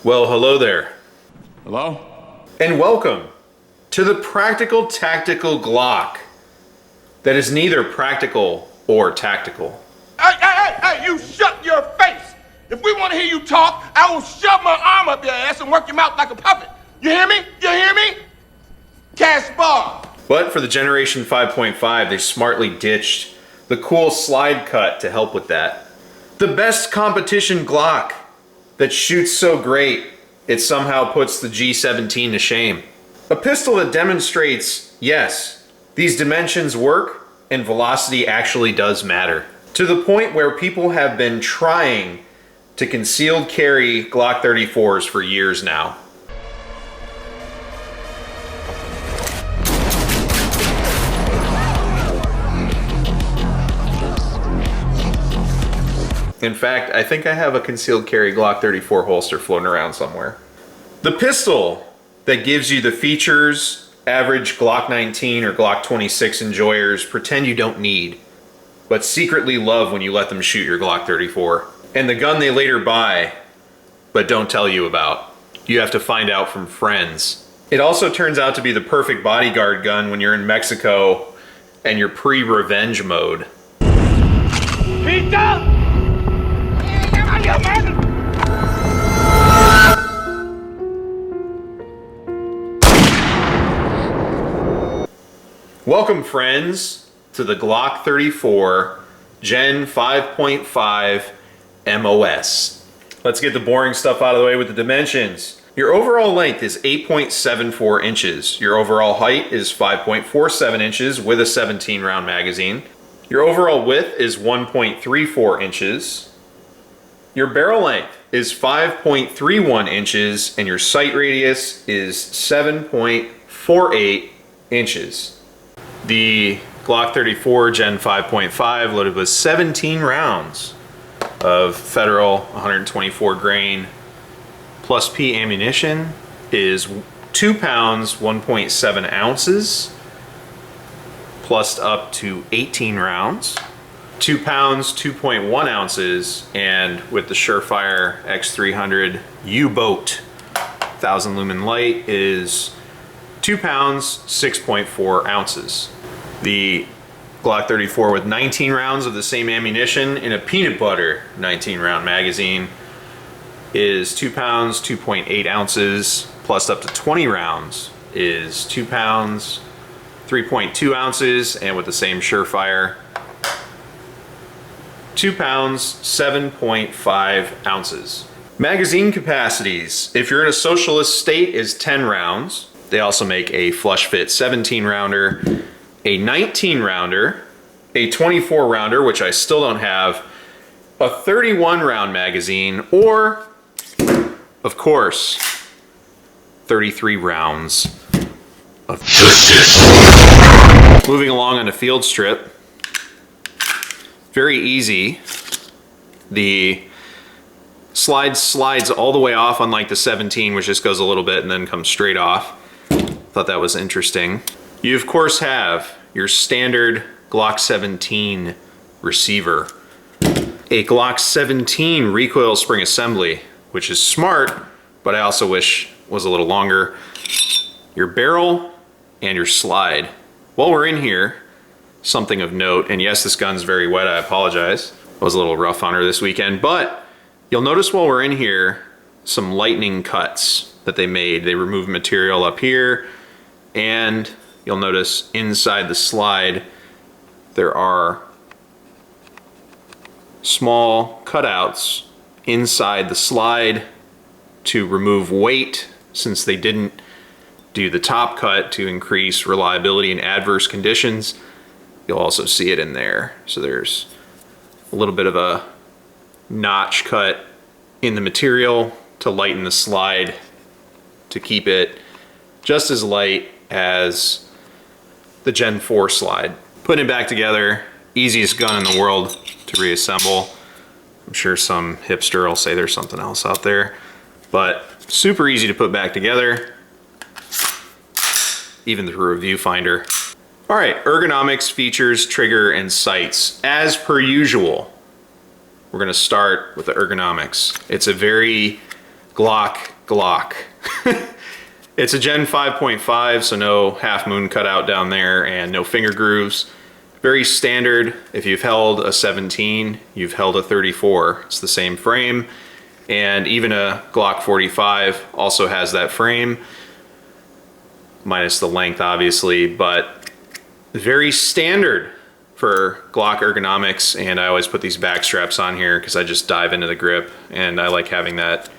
Well, hello there. Hello? And welcome to the Practical Tactical Glock that is neither practical or tactical. Hey, you shut your face! If we want to hear you talk, I will shove my arm up your ass and work your mouth like a puppet. You hear me? You hear me? Caspar. But for the Generation 5.5, they smartly ditched the cool slide cut to help with that. The best competition Glock that shoots so great, it somehow puts the G17 to shame. A pistol that demonstrates, yes, these dimensions work and velocity actually does matter. To the point where people have been trying to concealed carry Glock 34s for years now. In fact, I think I have a concealed carry Glock 34 holster floating around somewhere. The pistol that gives you the features average Glock 19 or Glock 26 enjoyers pretend you don't need, but secretly love when you let them shoot your Glock 34. And the gun they later buy, but don't tell you about. You have to find out from friends. It also turns out to be the perfect bodyguard gun when you're in Mexico and you're pre-revenge mode. Pizza! Welcome, friends, to the Glock 34 Gen 5.5 MOS. Let's get the boring stuff out of the way with the dimensions. Your overall length is 8.74 inches. Your overall height is 5.47 inches with a 17 round magazine. Your overall width is 1.34 inches. Your barrel length is 5.31 inches and your sight radius is 7.48 inches. The Glock 34 Gen 5.5 loaded with 17 rounds of Federal 124 grain plus P ammunition is 2 pounds 1.7 ounces plus up to 18 rounds. 2 pounds 2.1 ounces, and with the Surefire X300 U-Boat 1000 lumen light is 2 pounds 6.4 ounces. The Glock 34 with 19 rounds of the same ammunition in a peanut butter 19 round magazine is 2 pounds 2.8 ounces plus up to 20 rounds is 2 pounds 3.2 ounces, and with the same Surefire 2 pounds 7.5 ounces. Magazine capacities, if you're in a socialist state, is 10 rounds. They also make a flush fit 17 rounder, a 19 rounder, a 24 rounder, which I still don't have, a 31 round magazine, or, of course, 33 rounds of moving along on a field strip. Very easy. The slide slides all the way off, unlike the 17, which just goes a little bit and then comes straight off. Thought that was interesting. You of course have your standard Glock 17 receiver. A Glock 17 recoil spring assembly, which is smart, but I also wish was a little longer. Your barrel and your slide. While we're in here, something of note, and yes, this gun's very wet, I apologize. I was a little rough on her this weekend, but you'll notice while we're in here, some lightning cuts that they made. They removed material up here, and you'll notice inside the slide, there are small cutouts inside the slide to remove weight, since they didn't do the top cut to increase reliability in adverse conditions. You'll also see it in there. So there's a little bit of a notch cut in the material to lighten the slide, to keep it just as light as the Gen 4 slide. Putting it back together, easiest gun in the world to reassemble. I'm sure some hipster will say there's something else out there, but super easy to put back together, even through a viewfinder. All right, ergonomics, features, trigger, and sights. As per usual, we're gonna start with the ergonomics. It's a very Glock. It's a Gen 5.5, so no half moon cutout down there and no finger grooves. Very standard. If you've held a 17, you've held a 34. It's the same frame. And even a Glock 45 also has that frame, minus the length obviously, but very standard for Glock ergonomics. And I always put these back straps on here because I just dive into the grip and I like having that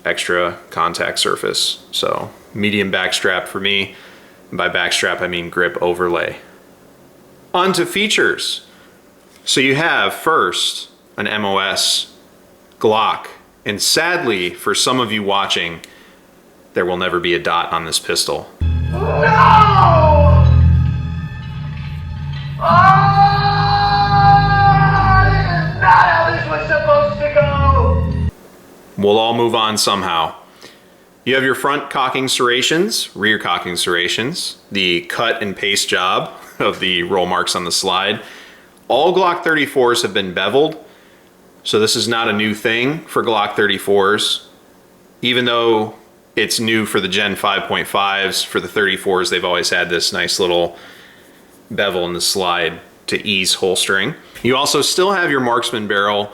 extra contact surface. So medium back strap for me. And by back strap I mean grip overlay. On to features. So you have first an MOS Glock, and sadly for some of you watching, there will never be a dot on this pistol. No! Oh! This is not how this was supposed to go! We'll all move on somehow. You have your front cocking serrations, rear cocking serrations, the cut and paste job of the roll marks on the slide. All Glock 34s have been beveled, so this is not a new thing for Glock 34s. Even though it's new for the Gen 5.5s, for the 34s they've always had this nice little bevel in the slide to ease holstering. You also still have your marksman barrel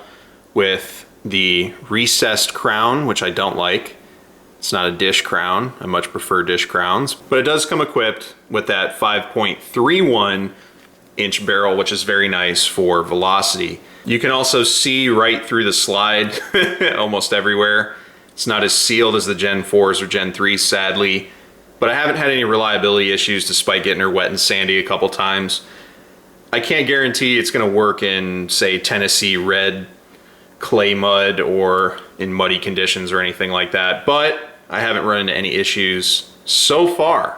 with the recessed crown, which I don't like. It's not a dish crown. I much prefer dish crowns, but it does come equipped with that 5.31 inch barrel, which is very nice for velocity. You can also see right through the slide almost everywhere. It's not as sealed as the Gen 4s or Gen 3s, sadly, but I haven't had any reliability issues despite getting her wet and sandy a couple times. I can't guarantee it's gonna work in, say, Tennessee red clay mud or in muddy conditions or anything like that, but I haven't run into any issues so far.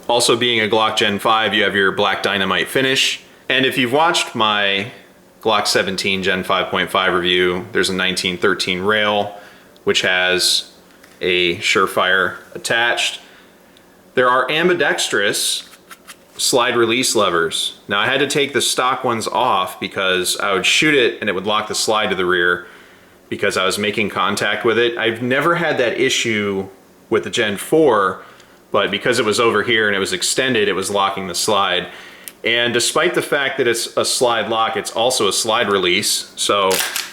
Also, being a Glock Gen 5, you have your black dynamite finish. And if you've watched my Glock 17 Gen 5.5 review, there's a 1913 rail, which has a Surefire attached. There are ambidextrous slide release levers. Now I had to take the stock ones off because I would shoot it and it would lock the slide to the rear because I was making contact with it. I've never had that issue with the Gen 4, but because it was over here and it was extended, it was locking the slide. And despite the fact that it's a slide lock, it's also a slide release. So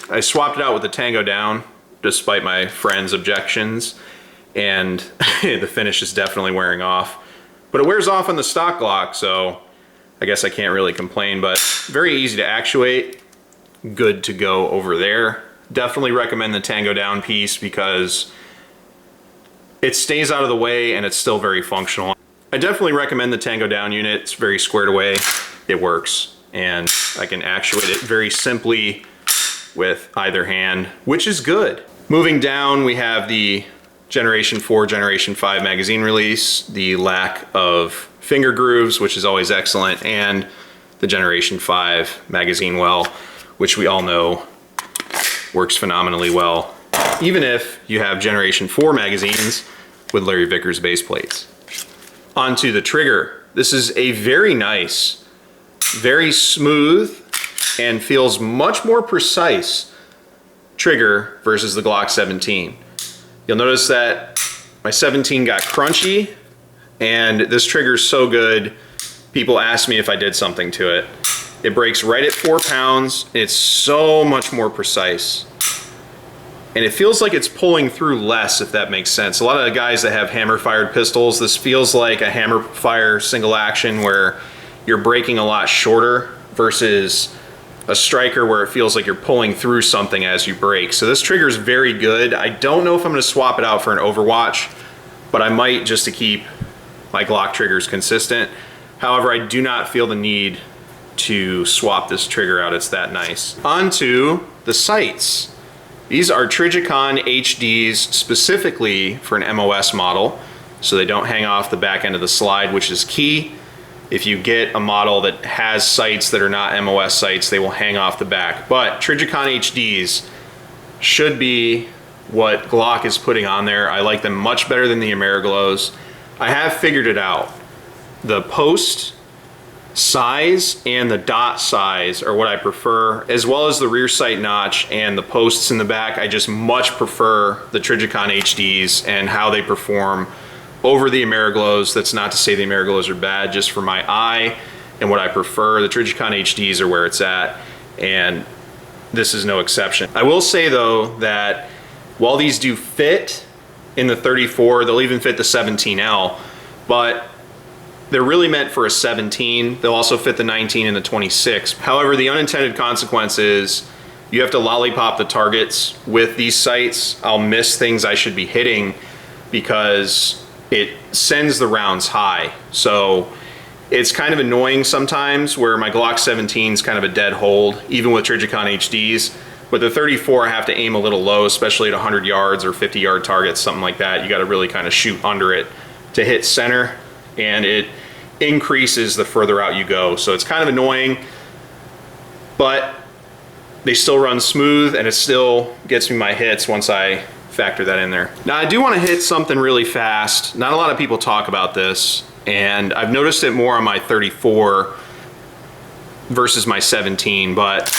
I swapped it out with the Tango down, despite my friend's objections, and the finish is definitely wearing off. But it wears off on the stock Glock, so I guess I can't really complain, but very easy to actuate, good to go over there. Definitely recommend the Tango down piece because it stays out of the way and it's still very functional. I definitely recommend the Tango down unit. It's very squared away, it works, and I can actuate it very simply with either hand, which is good. Moving down, we have the Generation 4, Generation 5 magazine release, the lack of finger grooves, which is always excellent, and the Generation 5 magazine well, which we all know works phenomenally well, even if you have Generation 4 magazines with Larry Vickers base plates. Onto the trigger. This is a very nice, very smooth, and feels much more precise trigger versus the Glock 17. You'll notice that my 17 got crunchy, and this trigger is so good, people ask me if I did something to it. It breaks right at 4 pounds. It's so much more precise. And it feels like it's pulling through less, if that makes sense. A lot of the guys that have hammer-fired pistols, this feels like a hammer-fire single action where you're breaking a lot shorter versus a striker where it feels like you're pulling through something as you break. So this trigger is very good. I don't know if I'm going to swap it out for an Overwatch, but I might just to keep my Glock triggers consistent. However, I do not feel the need to swap this trigger out. It's that nice. Onto the sights. These are Trijicon HDs specifically for an MOS model, so they don't hang off the back end of the slide, which is key. If you get a model that has sights that are not MOS sights, they will hang off the back. But Trijicon HDs should be what Glock is putting on there. I like them much better than the Ameriglows. I have figured it out. The post size and the dot size are what I prefer, as well as the rear sight notch and the posts in the back. I just much prefer the Trijicon HDs and how they perform over the Ameriglows. That's not to say the Ameriglows are bad, just for my eye and what I prefer. The Trijicon HDs are where it's at, and this is no exception. I will say though that while these do fit in the 34, they'll even fit the 17L, but they're really meant for a 17. They'll also fit the 19 and the 26. However, the unintended consequence is you have to lollipop the targets with these sights. I'll miss things I should be hitting because it sends the rounds high. So it's kind of annoying sometimes where my Glock 17 is kind of a dead hold, even with Trijicon HDs. With the 34, I have to aim a little low, especially at 100 yards or 50-yard targets, something like that. You got to really kind of shoot under it to hit center, and it increases the further out you go. So it's kind of annoying, but they still run smooth, and it still gets me my hits once I factor that in there. Now I do want to hit something really fast. Not a lot of people talk about this, and I've noticed it more on my 34 versus my 17, but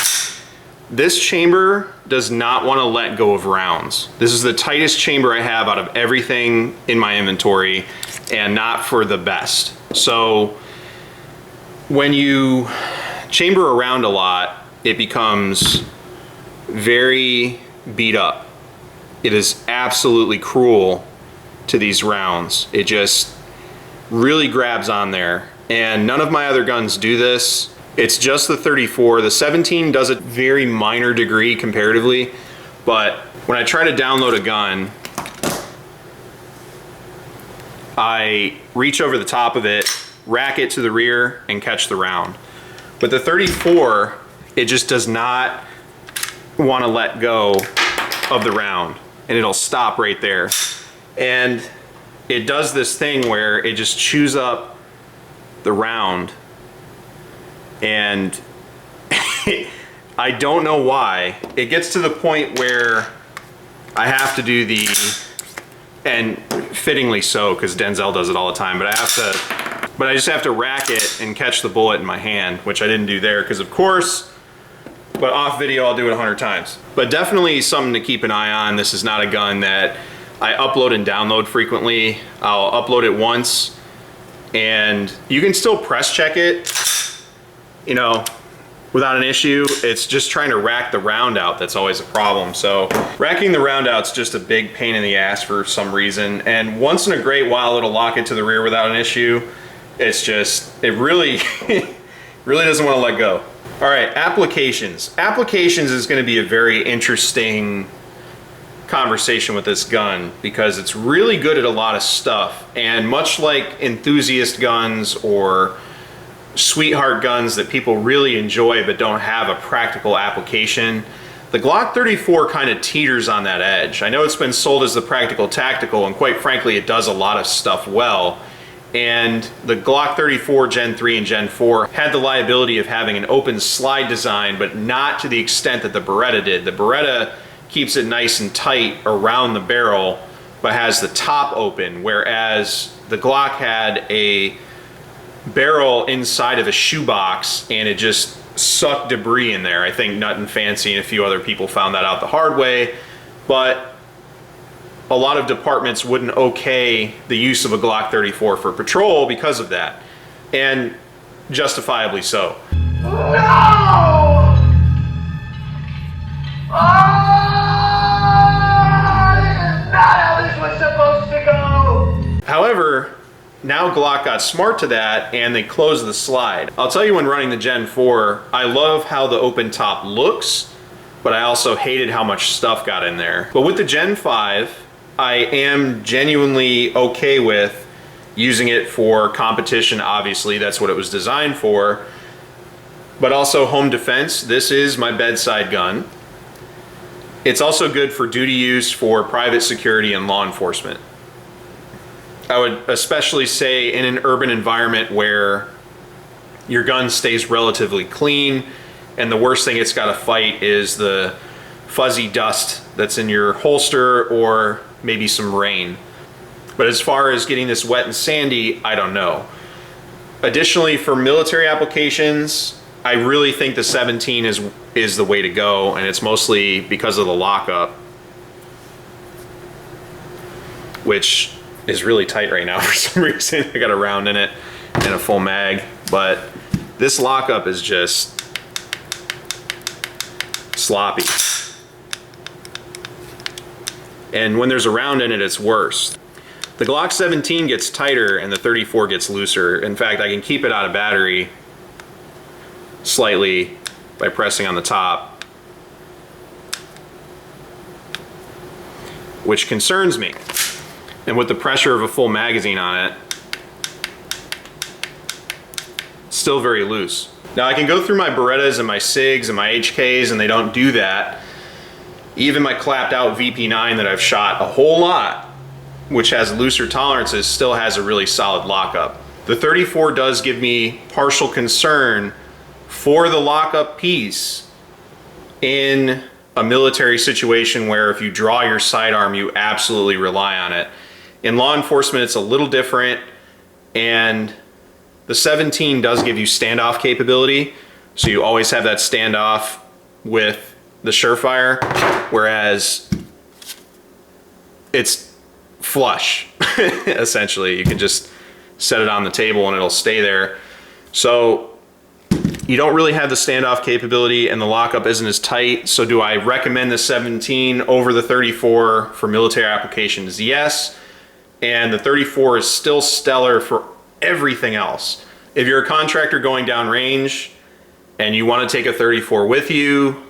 this chamber does not want to let go of rounds. This is the tightest chamber I have out of everything in my inventory, and not for the best. So when you chamber around a lot, it becomes very beat up. It is absolutely cruel to these rounds. It just really grabs on there, and none of my other guns do this. It's just the 34. The 17 does a very minor degree comparatively, but when I try to download a gun, I reach over the top of it, rack it to the rear, and catch the round. But the 34, it just does not want to let go of the round, and it'll stop right there. And it does this thing where it just chews up the round, and I don't know why. It gets to the point where I have to do the, and fittingly so, because Denzel does it all the time, but I just have to rack it and catch the bullet in my hand, which I didn't do there, because of course, but off video I'll do it 100 times. But definitely something to keep an eye on. This is not a gun that I upload and download frequently. I'll upload it once, and you can still press check it, you know, without an issue. It's just trying to rack the round out that's always a problem. So racking the round out's just a big pain in the ass for some reason, and once in a great while it'll lock it to the rear without an issue. It's just, it really really doesn't want to let go. All right, applications. Applications is going to be a very interesting conversation with this gun, because it's really good at a lot of stuff, and much like enthusiast guns or sweetheart guns that people really enjoy but don't have a practical application, The Glock 34 kind of teeters on that edge. I know it's been sold as the practical tactical, and quite frankly, it does a lot of stuff well. And the Glock 34 Gen 3 and Gen 4 had the liability of having an open slide design, but not to the extent that the Beretta did. The Beretta keeps it nice and tight around the barrel, but has the top open, whereas the Glock had a barrel inside of a shoebox and it just sucked debris in there. I think Nut and Fancy and a few other people found that out the hard way, but a lot of departments wouldn't okay the use of a Glock 34 for patrol because of that, and justifiably so. No! This is not how this was supposed to go! However, now Glock got smart to that and they closed the slide. I'll tell you, when running the Gen 4, I love how the open top looks, but I also hated how much stuff got in there. But with the Gen 5, I am genuinely okay with using it for competition. Obviously, that's what it was designed for, but also home defense. This is my bedside gun. It's also good for duty use for private security and law enforcement. I would especially say in an urban environment where your gun stays relatively clean, and the worst thing it's got to fight is the fuzzy dust that's in your holster or maybe some rain. But as far as getting this wet and sandy, I don't know. Additionally, for military applications, I really think the 17 is the way to go, and it's mostly because of the lockup, which is really tight right now for some reason. I got a round in it and a full mag, but this lockup is just sloppy. And when there's a round in it, it's worse. The Glock 17 gets tighter and the 34 gets looser. In fact, I can keep it out of battery slightly by pressing on the top, which concerns me. And with the pressure of a full magazine on it, it's still very loose. Now I can go through my Berettas and my SIGs and my HKs and they don't do that. Even my clapped out VP9 that I've shot a whole lot, which has looser tolerances, still has a really solid lockup. The 34 does give me partial concern for the lockup piece in a military situation where if you draw your sidearm, you absolutely rely on it. In law enforcement, it's a little different, and the 17 does give you standoff capability, so you always have that standoff with the Surefire, whereas it's flush, essentially. You can just set it on the table and it'll stay there. So you don't really have the standoff capability and the lockup isn't as tight. So do I recommend the 17 over the 34 for military applications? Yes. And the 34 is still stellar for everything else. If you're a contractor going down range and you want to take a 34 with you,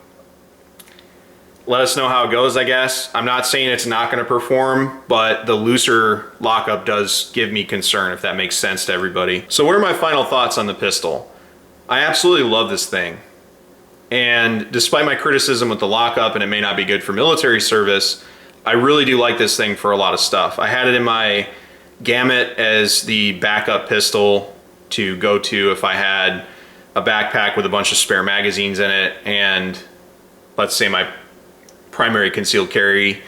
let us know how it goes, I guess. I'm not saying it's not going to perform, but the looser lockup does give me concern, if that makes sense to everybody. So what are my final thoughts on the pistol? I absolutely love this thing. And despite my criticism with the lockup, and it may not be good for military service, I really do like this thing for a lot of stuff. I had it in my Gamut as the backup pistol to go to if I had a backpack with a bunch of spare magazines in it, and let's say my primary concealed carry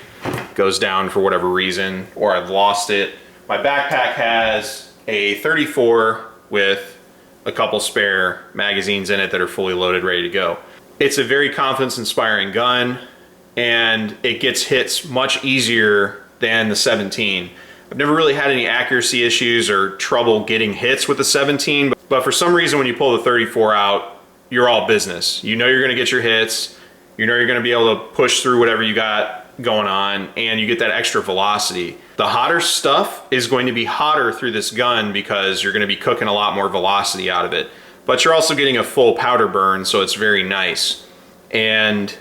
goes down for whatever reason, or I've lost it. My backpack has a 34 with a couple spare magazines in it that are fully loaded, ready to go. It's a very confidence-inspiring gun, and it gets hits much easier than the 17. I've never really had any accuracy issues or trouble getting hits with the 17, but for some reason when you pull the 34 out, you're all business. You know you're gonna get your hits, you know you're gonna be able to push through whatever you got going on, and you get that extra velocity. The hotter stuff is going to be hotter through this gun because you're gonna be cooking a lot more velocity out of it. But you're also getting a full powder burn, so it's very nice. And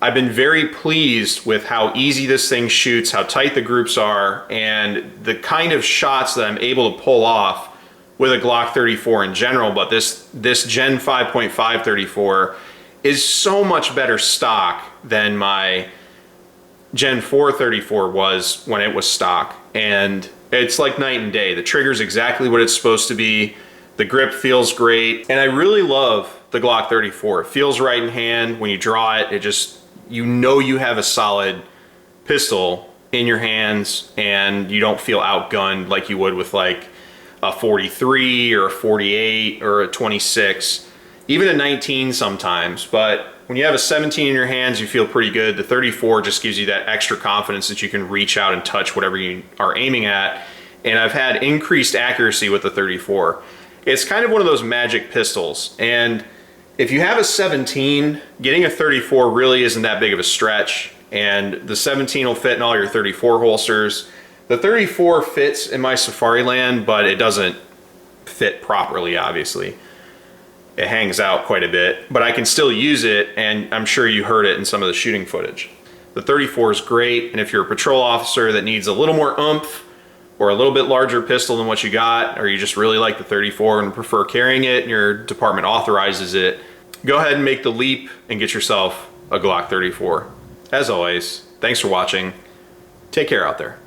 I've been very pleased with how easy this thing shoots, how tight the groups are, and the kind of shots that I'm able to pull off with a Glock 34 in general, but this Gen 5.5 34 is so much better stock than my Gen 4 34 was when it was stock. And it's like night and day. The trigger's exactly what it's supposed to be. The grip feels great. And I really love the Glock 34. It feels right in hand. When you draw it, it just, you know you have a solid pistol in your hands and you don't feel outgunned like you would with like a 43 or a 48 or a 26, even a 19 sometimes. But when you have a 17 in your hands, you feel pretty good. The 34 just gives you that extra confidence that you can reach out and touch whatever you are aiming at. And I've had increased accuracy with the 34. It's kind of one of those magic pistols. And if you have a 17, getting a 34 really isn't that big of a stretch. And the 17 will fit in all your 34 holsters. The 34 fits in my Safariland, but it doesn't fit properly, obviously. It hangs out quite a bit, but I can still use it, and I'm sure you heard it in some of the shooting footage. The 34 is great, and if you're a patrol officer that needs a little more oomph or a little bit larger pistol than what you got, or you just really like the 34 and prefer carrying it and your department authorizes it, go ahead and make the leap and get yourself a Glock 34. As always, thanks for watching. Take care out there.